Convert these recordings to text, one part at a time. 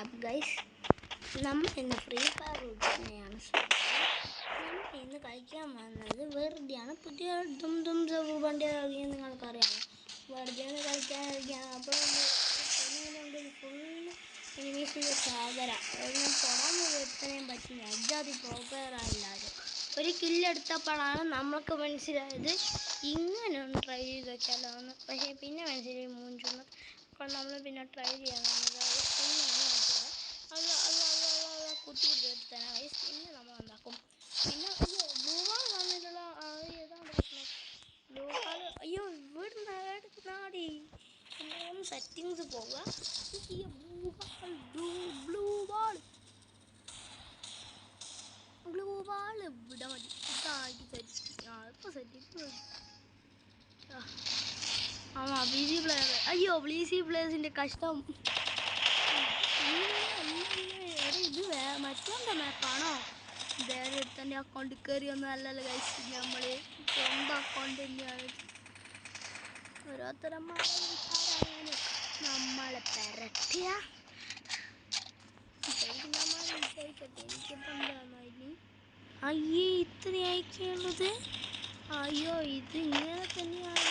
WhatsApp guys, നമ്മൾ ഇന്ന് free fire തന്നെയാണ്. നമ്മൾ ഇന്ന് കളിക്കാൻ വന്നത് വെറുതെയാണ്. പുതിയ ദും സർവർ വണ്ടി ഇറങ്ങിയ നിങ്ങൾക്കറിയാമോ, വെറുതെയാണ് കളിക്കാനിരിക്കുകയാണ്. അപ്പോൾ ഫുള്ള് എനിമീസിൻ്റെ സാഗര ഒന്നും തൊടാൻ എത്താൻ പറ്റില്ല. അജാതി പ്രോപ്പറായില്ലാതെ ഒരു കില്ലെടുത്തപ്പോഴാണ് നമ്മൾക്ക് മനസ്സിലായത് ഇങ്ങനെ ഒന്ന് ട്രൈ ചെയ്ത് വെച്ചാലോ എന്ന്. പക്ഷേ പിന്നെ മനസ്സിലായി മൂഞ്ചുന്നത്. അപ്പോൾ നമ്മൾ പിന്നെ ട്രൈ ചെയ്യാൻ കുത്തി പിടിച്ച് വരുത്താനാണ് വയസ്സ്. പിന്നെ നമ്മൾ എന്താക്കും, പിന്നെ ബ്ലൂ വാൾ വന്നിട്ടുള്ള ഏതാണ് പ്രശ്നം, ബ്ലൂ വാൾ അയ്യോ ഇവിടുന്ന് നാടി ഒന്ന് സെറ്റിങ്സ് പോവുക. ബ്ലൂ വാൾ ഇവിടെ മതി. ഇതാക്കി സെറ്റ് ഇപ്പോൾ സെറ്റ് ബി സി പ്ലെയർ. അയ്യോ ബി സി പ്ലേയേഴ്സിൻ്റെ കഷ്ടം. ഇത് മറ്റൊൻ്റെ മാപ്പാണോ? വേറെ എടുത്തൻ്റെ അക്കൗണ്ട് കയറിയൊന്നും അല്ലല്ലോ ഗൈസ്, നമ്മൾ സ്വന്തം അക്കൗണ്ട് തന്നെയാണ്. ഓരോരുത്തരന്മാരെ നമ്മളെ പെരട്ടിയ എനിക്കിപ്പം എന്താ അയ്യേ ഇത്ര അയക്കുള്ളത്. അയ്യോ ഇത് ഇങ്ങനെ തന്നെയാണ്.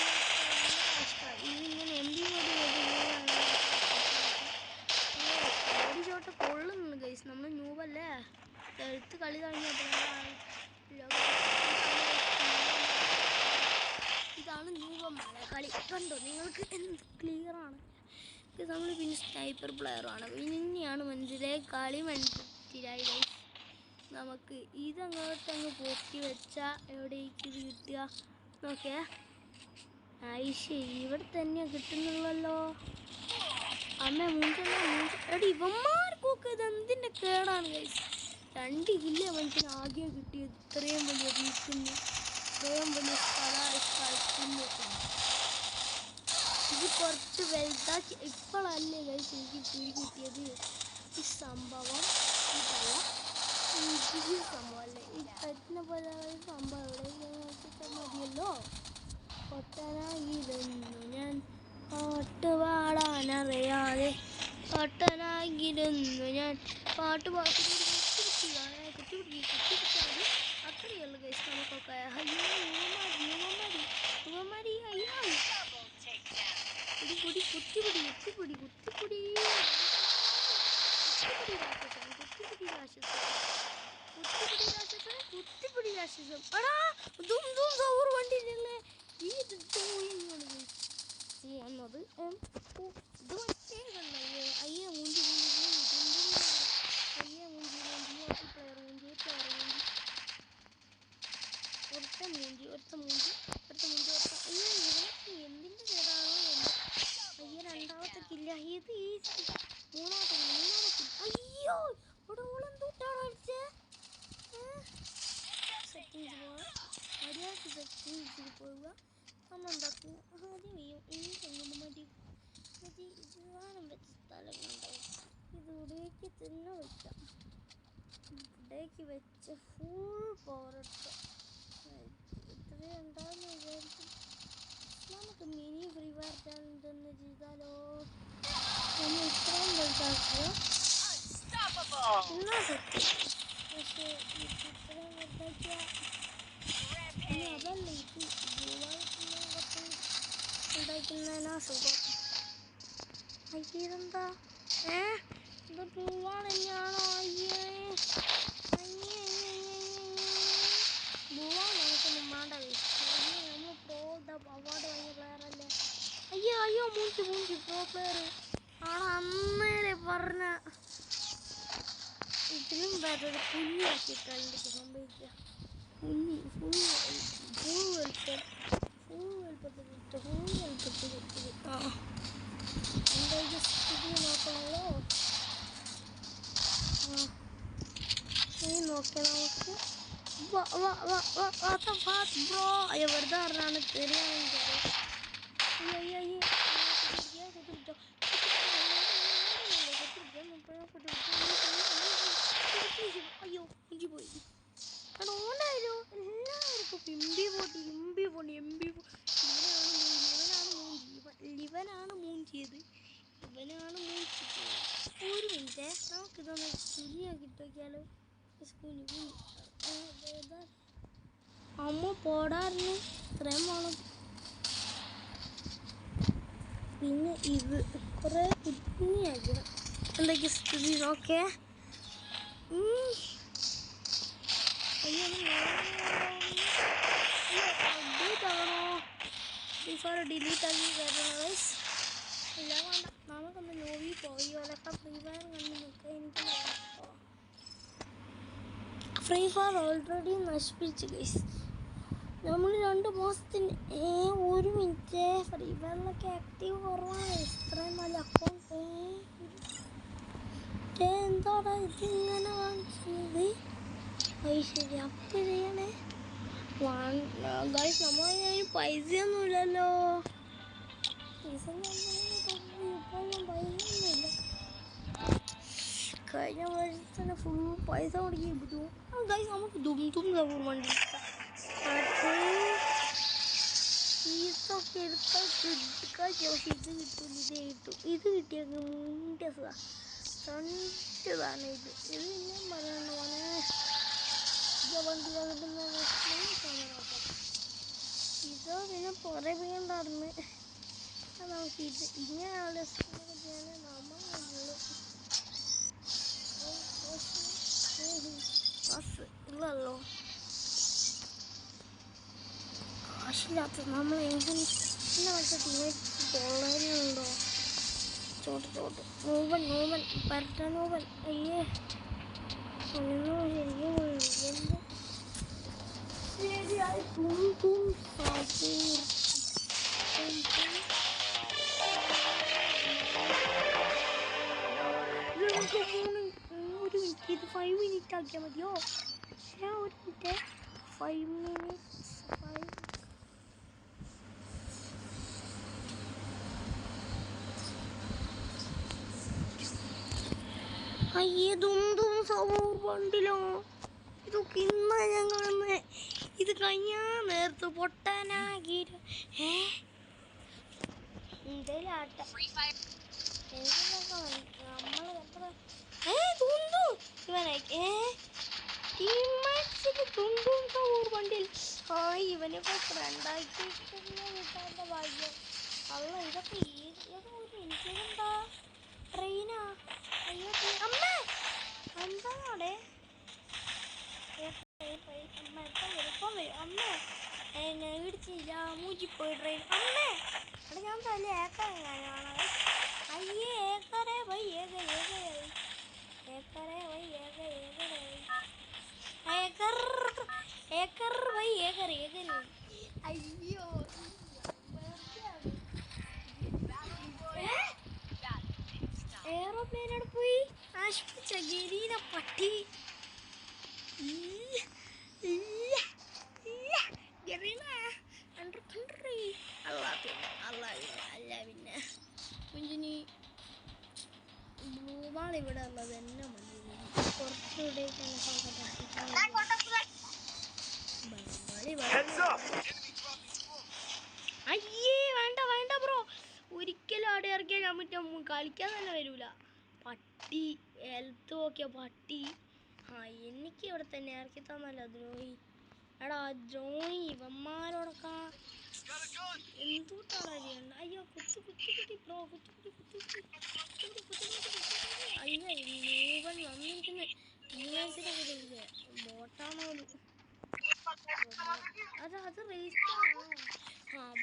ഇതിങ്ങനെ എം ബി ോട്ട് കൊള്ളുന്നു ഗൈസ്. നമ്മൾ ന്യൂബല്ലേ, എടുത്ത് കളി തുടങ്ങിയപ്പോഴാണ്. ഇതാണ് ന്യൂബ മലകളി. കണ്ടോ നിങ്ങൾക്ക് എന്ത് ക്ലിയറാണ്. നമ്മൾ പിന്നെ സ്നൈപ്പർ പ്ലെയറാണ്. പിന്നെയാണ് മനസ്സിലായി, കളി മനസ്സിലായി ഗൈസ്. നമുക്ക് ഇതങ്ങോട്ടങ്ങ് പൊക്കി വെച്ചാൽ എവിടേക്ക് ഇത് കിട്ടുക നോക്കിയേ. ഐശേ ഇവിടെ തന്നെയാണ് കിട്ടുന്നുള്ളല്ലോ. അമ്മ എടി ഇവന്മാർക്കൊക്കെ ഇത് എന്തിൻ്റെ കേടാണ് ഗൈസ്. 2 കില്ല് മനുഷ്യന് ആദ്യം കിട്ടിയത്. ഇത്രയും വലിയ വീക്കുന്നു, ഇത്രയും വലിയ കളിക്കുന്നു. ഇത് കുറച്ച് വലുതാക്കി ഇപ്പോഴല്ലേ ഗൈസ് എനിക്ക് പിടി കിട്ടിയത്. ഈ സംഭവം ഇതല്ല, ഈ സംഭവമല്ലേ ഈ പറ്റിനെ പോലെ സംഭവം എവിടെ മതിയല്ലോ. പൊട്ടനായിരുന്നു ഞാൻ, പാട്ട് പാടാനറിയാതെ പൊട്ടനായിരുന്നു ഞാൻ. പാട്ട് കുത്തിപ്പിടിച്ചാൽ അത്രയുള്ളൂ ഗൈസ് നമുക്കൊക്കെ. അയ്യോ യുവമാരി അയ്യോ കുത്തിപ്പിടി രാക്ഷസം. എടാ സൗർ വണ്ടിയിലല്ലേ ഈ വന്നത്. ഇത് മറ്റേ കണ്ടല്ലേ. അയ്യേ മൂഞ്ചി അയ്യേ മൂഞ്ചി പ്ലെയർ മൂഞ്ചി ഒരുത്ത മൂഞ്ചി അയ്യോ ഇവനൊക്കെ എന്തിൻ്റെ കേടാണോ എന്ന്. അയ്യോ രണ്ടാമത്തെ കില്ല. ഇത് ഈ മൂന്നാമത്തെ അയ്യോ ഇവിടെ ഓളെന്തൂട്ടാണോ അടിച്ചേ. സെറ്റിങ്സ് പോവുക, മര്യാദക്ക് സെറ്റിങ്സിൽ പോവുക. നമ്മളെന്താക്കും ആദ്യം ഈ തെങ്ങുമ്പോൾ മതി സാധനം വെച്ച സ്ഥലങ്ങളുണ്ടാവും. ഇത് ഇവിടേക്ക് തന്നെ വെക്കാം. ഇവിടേക്ക് വെച്ച് ഫുൾ പവർ എടുക്കാം. ഇത്രയും ഉണ്ടാകുന്ന വിചാരിക്കും. നമുക്ക് മിനി ഫ്രീ ഫയർ ചാനൽ തന്നെ ചെയ്താലോ. നമ്മൾ ഇത്രയും വലുതാക്കുക എന്നാ സെറ്റ്. പക്ഷേ ഇത്രയും വലുതാക്കിയ അതല്ല ഇത് ഉണ്ടാക്കുന്നതിനാ സുഖം. അയ്യെന്താ ഇത് പൂവാണ് തന്നെയാണോ? പൂവാണ് നമുക്കൊന്നും വേണ്ട. നമ്മൾ പ്രോ അവാർഡ് വാങ്ങിയ പ്ലെയർ അല്ലേ. അയ്യോ മൂഞ്ചി പ്രോ പ്ലെയർ ആണ് അന്നേരെ പറഞ്ഞ. ഇതിലും വേറെ കുഞ്ഞാക്കിയിട്ടാണ് എനിക്ക് സംഭവിക്കുക. കുഞ്ഞി ഫുൾ വലുപ്പത്തിൽ എൻ്റെ സ്ഥിതി നോക്കണമല്ലോ. ഈ നോക്കാം നമുക്ക്. ബ്രോ അയ്യോ വെറുതെ പറഞ്ഞാണ് തെറിയാണെങ്കിൽ. അയ്യോ എനിക്ക് പോയി. കാരണം ഓനായാലും എല്ലാവർക്കും ഇമ്പി പോണ്ടി ഇവനാണ് മൂഞ്ചിയത്. ഒരു മിനിറ്റ് നമുക്കിതൊന്ന് കുഞ്ഞാക്കിട്ട് നോക്കിയാലോ. കുഞ്ഞു കുഞ്ഞു അമ്മ പോടാറിന് ഇത്രയും വേണം. പിന്നെ ഇത് കുറേ കുഞ്ഞാക്കണം. എന്തൊക്കെ സ്ഥിതി നോക്കേ. അപ്ഡേറ്റ് ആണോ ഡിലീറ്റ് ആക്കി കയറണം ഗൈസ്. ഇല്ല വേണ്ട, നമുക്കൊന്ന് നോവി പോയോലൊക്കെ ഫ്രീ ഫയർ കണ്ടു നോക്കാം. എനിക്ക് ഫ്രീ ഫയർ ഓൾറെഡി നശിപ്പിച്ച് ഗൈസ്. നമ്മൾ 2 മാസത്തിന് ഒരു മിനിറ്റ് ഫ്രീ ഫയറിലൊക്കെ ആക്റ്റീവ് കുറവാണ്. ഇത്രയും നല്ല അക്കൗണ്ട് എന്താടാ ഇതിങ്ങനെ കാണിക്കുന്നത്. ശരി അപ്പം ചെയ്യണേ ഗൈസ്. നമ്മളതിന് പൈസയൊന്നുമില്ലല്ലോ. ഇപ്പോഴൊന്നും പൈസയൊന്നുമില്ല. കഴിഞ്ഞ പ്രാവശ്യത്തിന് ഫുൾ പൈസ മുടക്കി കിട്ടും ഗൈസ്. നമുക്ക് ദും വണ്ടി ഇതൊക്കെ എടുത്താൽ കിട്ടുക. ഇത് കിട്ടൂല. ഇത് കിട്ടിയ രണ്ടതാണ് ഇത്. ഇത് ഞാൻ പറയണ്ട മോനെ. വണ്ടി ഇതോ പിന്നെ കുറേ പേരുണ്ടായിരുന്നു. നമുക്ക് ഇത് ഇങ്ങനെയുള്ള സ്കൂളൊക്കെ ചെയ്യാൻ നമ്മളുള്ളൂ. ബസ് ഇല്ലല്ലോ, കാശില്ലാത്ത നമ്മൾ എങ്ങനെ മറ്റേ ടീമേറ്റ് കൊള്ളാനുണ്ടോ. ചോട്ട് നോവൻ പരട്ട നോവൻ. അയ്യേ ശരിക്കും ശരിയായി ഒരു മിനിറ്റ്. ഇത് 5 മിനിറ്റ് ആക്കിയാൽ മതിയോ? ഒരു മിനിറ്റ് 5 മിനിറ്റ്സ് 5. അയ്യേ ദും സൗർ വണ്ടിലോ. ഇതൊക്കെ ഇന്നാ ഞങ്ങളന്ന് ഇത് കഴിഞ്ഞാ നേരത്തെ പൊട്ടാനാക്കി. എന്തേലും ആട്ടെ നമ്മൾ എത്ര ഇവനെ തുണ്ടും സൗർ വണ്ടിയിൽ ഇവനൊക്കെ ഫ്രണ്ടാക്കി കിട്ടാൻ്റെ ഭാഗ്യം. അല്ല ഇതൊക്കെ ഏതോ ഒരു എനിക്കെന്താ ട്രെയിനാ. അയ്യോ അമ്മേ എന്താണോടെ എളുപ്പം വരും. അമ്മേ എന്നെ ഇടിച്ചില്ല മൂച്ചിപ്പോയി ട്രെയിൻ. അമ്മേ അവിടെ ഞാൻ തല്ല ഏക്കറെങ്ങാനാണ്. അയ്യേ ഏക്കറേ പോയി ഏക്കറേ പോയി ഏക്കർ പോയി ഏക്കർ. അയ്യോ എയറോപ്ലെയിനോട് പോയി ആശുപത്രി ഗരീന പട്ടി. പിന്നെ കുഞ്ഞിനി ബ്ലൂബാൾ ഇവിടെ ഉള്ളത് തന്നെ മതി. കുറച്ചുകൂടെ അയ്യേ വേണ്ട ബ്രോ. ഒരിക്കലും അവിടെ ഇറക്കിയാൽ ഞാൻ പറ്റും കളിക്കാൻ തന്നെ വരൂല. പട്ടി ഹെൽത്ത് നോക്കിയ പട്ടി. എനിക്ക് ഇവിടെ തന്നെ ഇറക്കി തന്നല്ലോ ദ്രോഹി. എടാ ദ്രോഹി ഇവന്മാരോടൊക്കെ എന്തുകൊണ്ടാണ് ചെയ്യണ്ട. അയ്യോ കുത്തി ബ്രോ അയ്യോ മൂവൻ വന്നിരിക്കുന്നു. ഡിഫൻസിനൊക്കെ ചെയ്തേ ബോട്ടാണോ അത് റേസ്റ്റാണോ.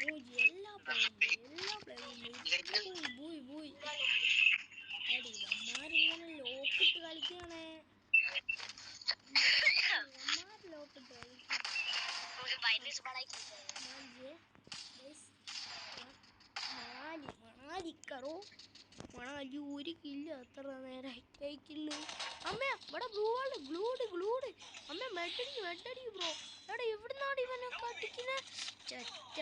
പോയി എല്ലാ പ്ലേയും പോയി അടി ഇവന്മാരിങ്ങനെ ലോക്കിട്ട് കളിക്കുകയാണേ. ലോക്കിട്ട് മണാലി ഒരു കില്ല് എത്ര നേരമായി കില്ല്. അമ്മ ഇവിടെ ഗ്ലൂഡ് അമ്മ മെഡടി ബ്രോ. എടാ എവിടുന്നാണ് ഇവനെ കട്ടിക്കുന്നത് ചെറ്റ.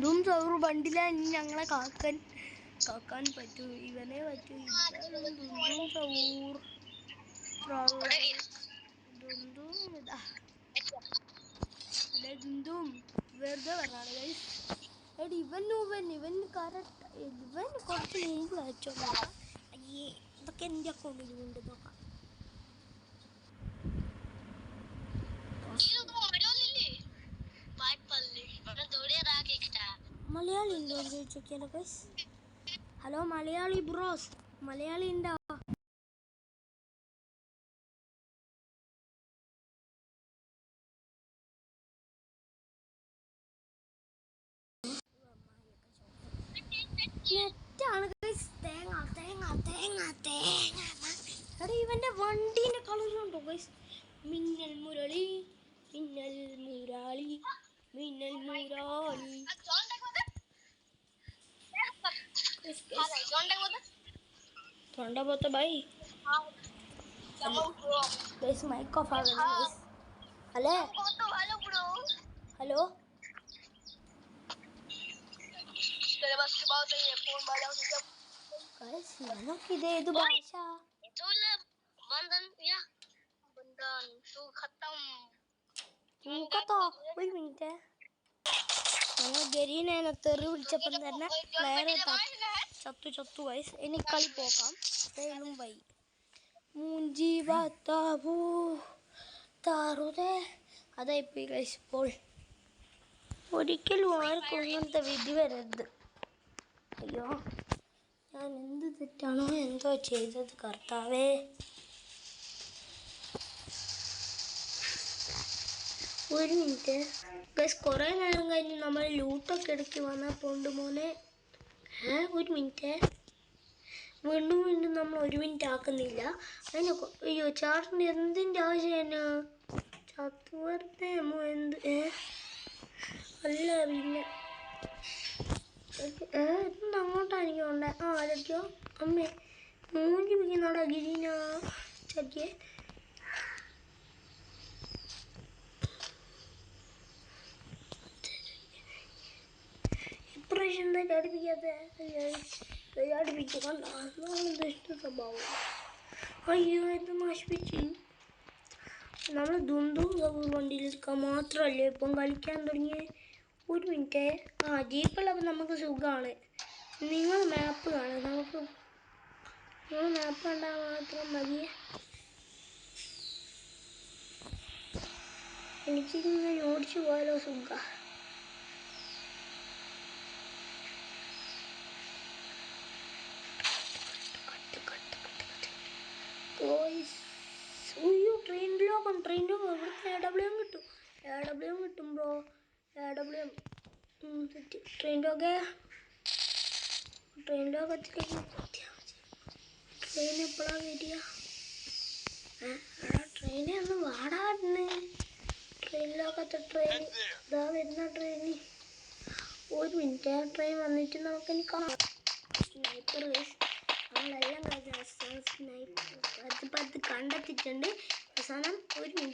ദും സൗർ വണ്ടിയിലാ ഇനി ഞങ്ങളെ കാക്കാൻ പറ്റൂ. ഇവനെ പറ്റൂ. ദും സൗർ ഇതാ അതെ ദും വെറുതെ പറഞ്ഞാണ് ഗൈസ്. എടി ഇവൻ കറക്റ്റ് ഇവൻ കുറച്ച് മുമ്പ് അയച്ചോ. അയ്യേ ഇതൊക്കെ എൻ്റെ അക്കൗണ്ടിൽ കൊണ്ട് നോക്കാം. മലയാളി ഉണ്ടോ എന്ന് ചോദിച്ചോക്കിയാലോ guys. Hello Malayali bros, Malayali ഉണ്ടോ? നെറ്റാണ് ഗൈസ്. തേങ്ങ തേങ്ങ തേങ്ങ തേങ്ങ. എടാ ഇവൻ്റെ വണ്ടീൻ്റെ കളറുണ്ടോ ഗൈസ്? മിന്നൽ മുരളി മിന്നൽ മുരാളി മിന്നൽ മുരാളി. തൊണ്ട പോത്ത ഭായി ഗൈസ് മൈക്ക് ഓഫ് ആകണം ഗൈസ്. ഹലോ ഹലോ ഗൈസ് നമുക്കിത് ഏത് ഭാഷ? ഒരു മിനിറ്റ്. ഞങ്ങൾ ഗരീനെ തെറി വിളിച്ചപ്പം തന്നെ പ്ലെയർ ചത്തു വയസ്സ്. ഇനി കളി പോകാം. വൈ മൂഞ്ചി ബാത്താവൂ താറുതേ. അതായിപ്പോയി ഗൈസ്. ഇപ്പോൾ ഒരിക്കലും ആർക്കും അങ്ങനത്തെ വിധി വരരുത്. അയ്യോ ഞാൻ എന്ത് തെറ്റാണോ എന്തോ ചെയ്തത് കർത്താവേ. ഒരു മിനിറ്റ് ഗൈസ്. കുറേ നേരം കഴിഞ്ഞ് നമ്മൾ ലൂട്ടൊക്കെ ഇടയ്ക്ക് വന്നാൽ പോണ്ട് മോനെ. ഒരു മിനിറ്റ്. വീണ്ടും നമ്മൾ 1 മിനിറ്റ് ആക്കുന്നില്ല. അതിന് അയ്യോ ചാറിൻ്റെ എന്തിൻ്റെ ആവശ്യമാണ്? ചത്തു വെറുതെ എന്ത് അല്ല പിന്നെ ഇന്ന് അങ്ങോട്ടാണ് എനിക്ക് വേണ്ടേ. ആരൊക്കെയോ അമ്മേ മൂഞ്ചി പിടിക്കുന്നാടാ ഗിരീന ചക്കിയെ. ഇപ്രാവശ്യം എന്താ ചാടിപ്പിക്കാത്ത? ചാടിപ്പിക്കും ഇഷ്ട സ്വഭാവം. അയ്യോ ഇത് നശിപ്പിച്ച്. നമ്മൾ ദുന്തും വണ്ടിയിലിരിക്കാൻ മാത്രമല്ലേ ഇപ്പം കളിക്കാൻ തുടങ്ങിയത്. ഒരു മിനിറ്റ്. ജീപ്പുള്ളപ്പോൾ നമുക്ക് സുഖമാണ്. നിങ്ങൾ മാപ്പ് കാണും. നിങ്ങൾ മാപ്പ് കണ്ടാൽ മാത്രം മതി. എനിക്കിങ്ങനെ ഓടിച്ചു പോയാലോ സുഖ. അയ്യോ ട്രെയിൻ ലോകം ഇവിടുത്തെ AWM കിട്ടും. AWM കിട്ടും ബ്രോ. AWM ട്രെയിൻ ലോകത്തിലേക്ക് ട്രെയിൻ എപ്പോഴാണ് വരിക? ട്രെയിനെ ഒന്ന് വാടാന്ന്. ട്രെയിൻ ലോകത്തെ ട്രെയിൻ ഇതാ വരുന്ന ട്രെയിന്. ഒരു മിനിറ്റ്. ട്രെയിൻ വന്നിട്ട് നമുക്കിനി കാണാം. സ്നൈപ്പർ നമ്മളെല്ലാം അത് കണ്ടെത്തിയിട്ടുണ്ട്.